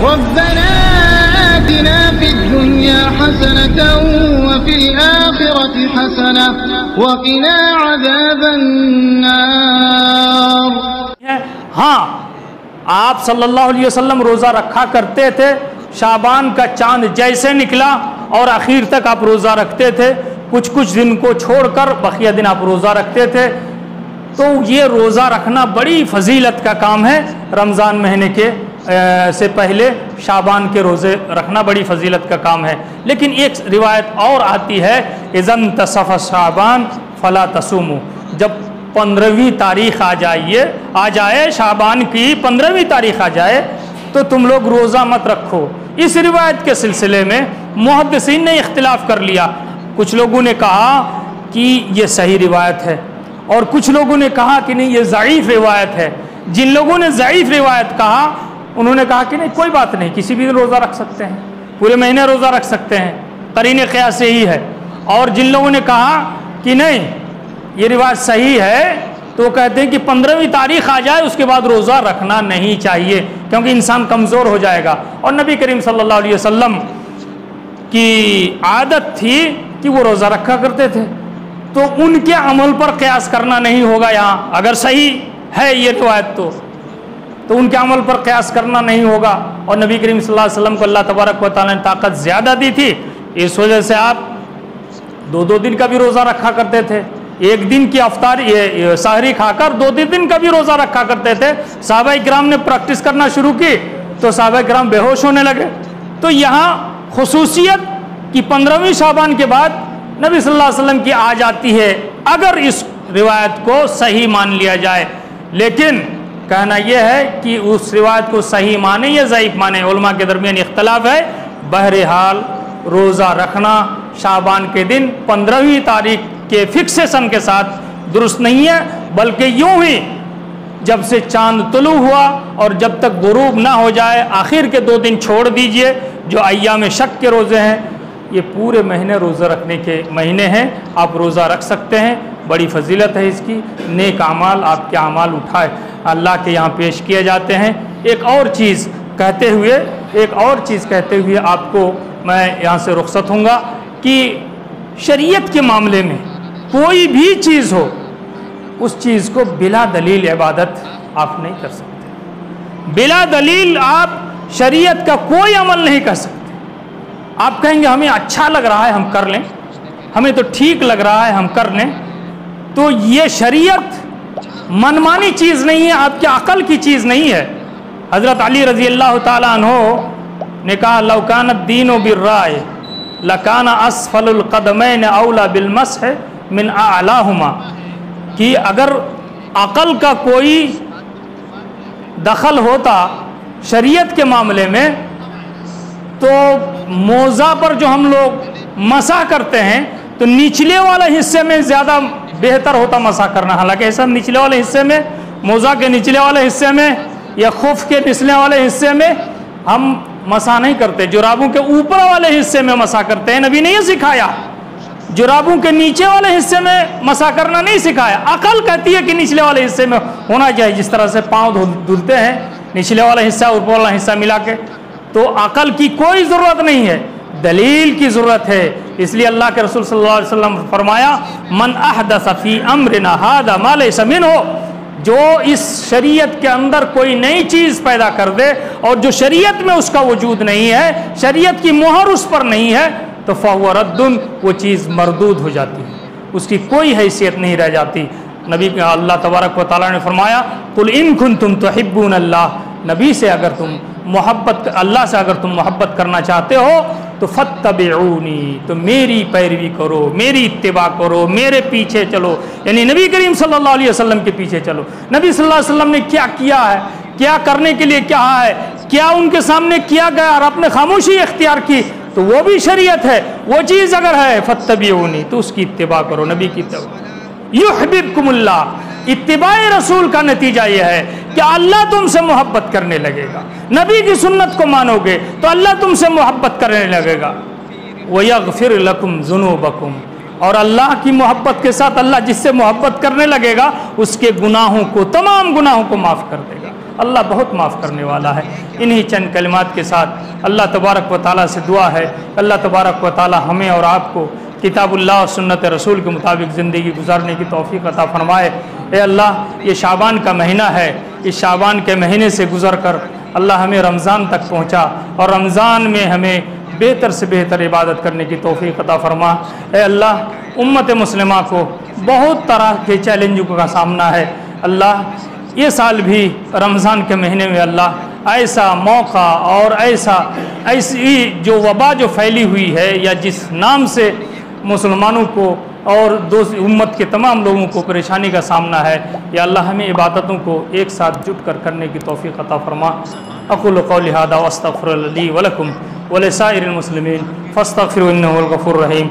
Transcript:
ربنا آتنا في الدنيا حسنة وفي الآخرة حسنة وقنا عذاب النار. ہاں آپ صلی اللہ علیہ وسلم روزہ رکھا کرتے تھے. شعبان کا چاند جیسے نکلا اور آخر تک آپ روزہ رکھتے تھے. کچھ دن کو چھوڑ کر بقیہ دن آپ روزہ رکھتے تھے. تو یہ روزہ رکھنا بڑی فضیلت کا کام ہے. رمضان مہینے کے سے پہلے شعبان کے روزے رکھنا بڑی فضیلت کا کام ہے. لیکن ایک روایت اور آتی ہے اذا انتصف شعبان فلا تصوموا. جب 15ویں تاریخ آ جائے شعبان کی 15ویں تاریخ آ جائے تو تم لوگ روزہ مت رکھو. اس روایت کے سلسلے میں محدثین نے اختلاف کر لیا. کچھ لوگوں نے کہا کہ یہ صحیح روایت ہے اور کچھ لوگوں نے کہا کہ نہیں یہ ضعیف روایت ہے. جن لوگوں نے ضعیف روایت کہا انہوں نے کہا کہ نہیں کوئی بات نہیں, کسی بھی دن روزہ رکھ سکتے ہیں, پورے مہینے روزہ رکھ سکتے ہیں, قرین قیاس سے ہی ہے. اور جن لوگوں نے کہا کہ نہیں یہ روایت صحیح ہے تو وہ کہتے ہیں کہ 15ویں تاریخ آ جائے اس کے بعد روزہ رکھنا نہیں چاہیے کیونکہ انسان کمزور ہو جائے گا. اور نبی کریم صلی اللہ علیہ وسلم کی عادت تھی کہ وہ روزہ رکھا کرتے تھے, تو ان کے عمل پر قیاس کرنا نہیں ہوگا. یہاں اگر صحیح ہے یہ روایت تو ان کے عمل پر قیاس کرنا نہیں ہوگا. اور نبی کریم صلی اللہ علیہ وسلم کو اللہ تبارک و تعالیٰ نے طاقت زیادہ دی تھی, اس وجہ سے آپ 2 دن کا بھی روزہ رکھا کرتے تھے. ایک دن کی افطاری سحری کھا کر 2 دن کا بھی روزہ رکھا کرتے تھے. صحابہ کرام نے پریکٹس کرنا شروع کی تو صحابہ کرام بے ہوش ہونے لگے. تو یہاں خصوصیت کہ 15ویں شعبان کے بعد نبی صلی اللہ علیہ وسلم کی آ جاتی ہے اگر اس روایت کو صحیح مان لیا جائے. لیکن کہنا یہ ہے کہ اس روایت کو صحیح مانے یا ضعیف مانے, علماء کے درمیان اختلاف ہے. بہرحال روزہ رکھنا شعبان کے دن 15ویں تاریخ کے فکسیشن کے ساتھ درست نہیں ہے, بلکہ یوں ہی جب سے چاند طلوع ہوا اور جب تک غروب نہ ہو جائے آخر کے 2 دن چھوڑ دیجئے جو ایام شک کے روزے ہیں. یہ پورے مہینے روزہ رکھنے کے مہینے ہیں, آپ روزہ رکھ سکتے ہیں. بڑی فضیلت ہے اس کی. نیک اعمال آپ کے اعمال اٹھائے اللہ کے یہاں پیش کیے جاتے ہیں. ایک اور چیز کہتے ہوئے آپ کو میں یہاں سے رخصت ہوں گا کہ شریعت کے معاملے میں کوئی بھی چیز ہو اس چیز کو بلا دلیل عبادت آپ نہیں کر سکتے. بلا دلیل آپ شریعت کا کوئی عمل نہیں کر سکتے. آپ کہیں گے ہمیں اچھا لگ رہا ہے ہم کر لیں, ہمیں تو ٹھیک لگ رہا ہے ہم کر لیں. تو یہ شریعت منمانی چیز نہیں ہے, آپ کی عقل کی چیز نہیں ہے. حضرت علی رضی اللہ تعالیٰ عنہ نے کہا لو کان الدین بالرائے لکان اسفل القدمین اولا بالمسح من اعلاہما, کہ اگر عقل کا کوئی دخل ہوتا شریعت کے معاملے میں تو موزہ پر جو ہم لوگ مسح کرتے ہیں تو نچلے والے حصے میں زیادہ بہتر ہوتا مسح کرنا. حالانکہ ایسا نچلے والے حصے میں, موزہ کے نچلے والے حصے میں یا خف کے نچلے والے حصے میں ہم مسح نہیں کرتے, جرابوں کے اوپر والے حصے میں مسح کرتے ہیں. نبی نے یہ سکھایا. جرابوں کے نیچے والے حصے میں مسح کرنا نہیں سکھایا. عقل کہتی ہے کہ نچلے والے حصے میں ہونا چاہیے, جس طرح سے پاؤں دھلتے ہیں نچلے والا حصہ اوپر والا حصہ ملا کے. تو عقل کی کوئی ضرورت نہیں ہے, دلیل کی ضرورت ہے. اس لیے اللہ کے رسول صلی اللہ علیہ وسلم فرمایا من احدث فی امرنا ھذا ما لیس منہ, جو اس شریعت کے اندر کوئی نئی چیز پیدا کر دے اور جو شریعت میں اس کا وجود نہیں ہے, شریعت کی مہر اس پر نہیں ہے, تو فہو رد, وہ چیز مردود ہو جاتی ہے, اس کی کوئی حیثیت نہیں رہ جاتی. نبی اللہ تبارک و تعالیٰ نے فرمایا قل ان کنتم تحبون اللہ, نبی سے اگر تم اللہ سے اگر تم محبت کرنا چاہتے ہو تو فتبعونی, تو میری پیروی کرو, میری اتباع کرو, میرے پیچھے چلو. یعنی نبی کریم صلی اللہ علیہ وسلم کے پیچھے چلو. نبی صلی اللہ علیہ وسلم نے کیا کیا ہے, کیا کرنے کے لیے کیا ہے, کیا ان کے سامنے کیا گیا اور اپنے خاموشی اختیار کی, تو وہ بھی شریعت ہے. وہ چیز اگر ہے فتبعونی تو اس کی اتباع کرو, نبی کی اتباع. یحببکم اللہ, اتباع رسول کا نتیجہ یہ ہے کہ اللہ تم سے محبت کرنے لگے گا. نبی کی سنت کو مانو گے تو اللہ تم سے محبت کرنے لگے گا. وَيَغْفِرْ لَكُمْ ذُنُوبَكُمْ, اور اللہ کی محبت کے ساتھ اللہ جس سے محبت کرنے لگے گا اس کے گناہوں کو, تمام گناہوں کو معاف کر دے گا. اللہ بہت معاف کرنے والا ہے۔ انہی چند کلمات کے ساتھ اللہ تبارک و تعالیٰ سے دعا ہے، اللہ تبارک و تعالیٰ ہمیں اور آپ کو کتاب اللہ اور سنت رسول کے مطابق زندگی گزارنے کی توفیق عطا فرمائے۔ اے اللہ، یہ شعبان کا مہینہ ہے، اس شعبان کے مہینے سے گزر کر اللہ ہمیں رمضان تک پہنچا، اور رمضان میں ہمیں بہتر سے بہتر عبادت کرنے کی توفیق عطا فرما۔ اے اللہ، امت مسلمہ کو بہت طرح کے چیلنجوں کا سامنا ہے، اللہ یہ سال بھی رمضان کے مہینے میں اللہ ایسا موقع اور ایسی جو وبا جو پھیلی ہوئی ہے، یا جس نام سے مسلمانوں کو اور امت کے تمام لوگوں کو پریشانی کا سامنا ہے، یا اللہ ہمیں عبادتوں کو ایک ساتھ جٹ کر کرنے کی توفیق عطا فرما۔ اقول قولی ھذا واستغفر لی ولکم ولسائر المسلمین فاستغفروا انہ هو الغفور الرحیم۔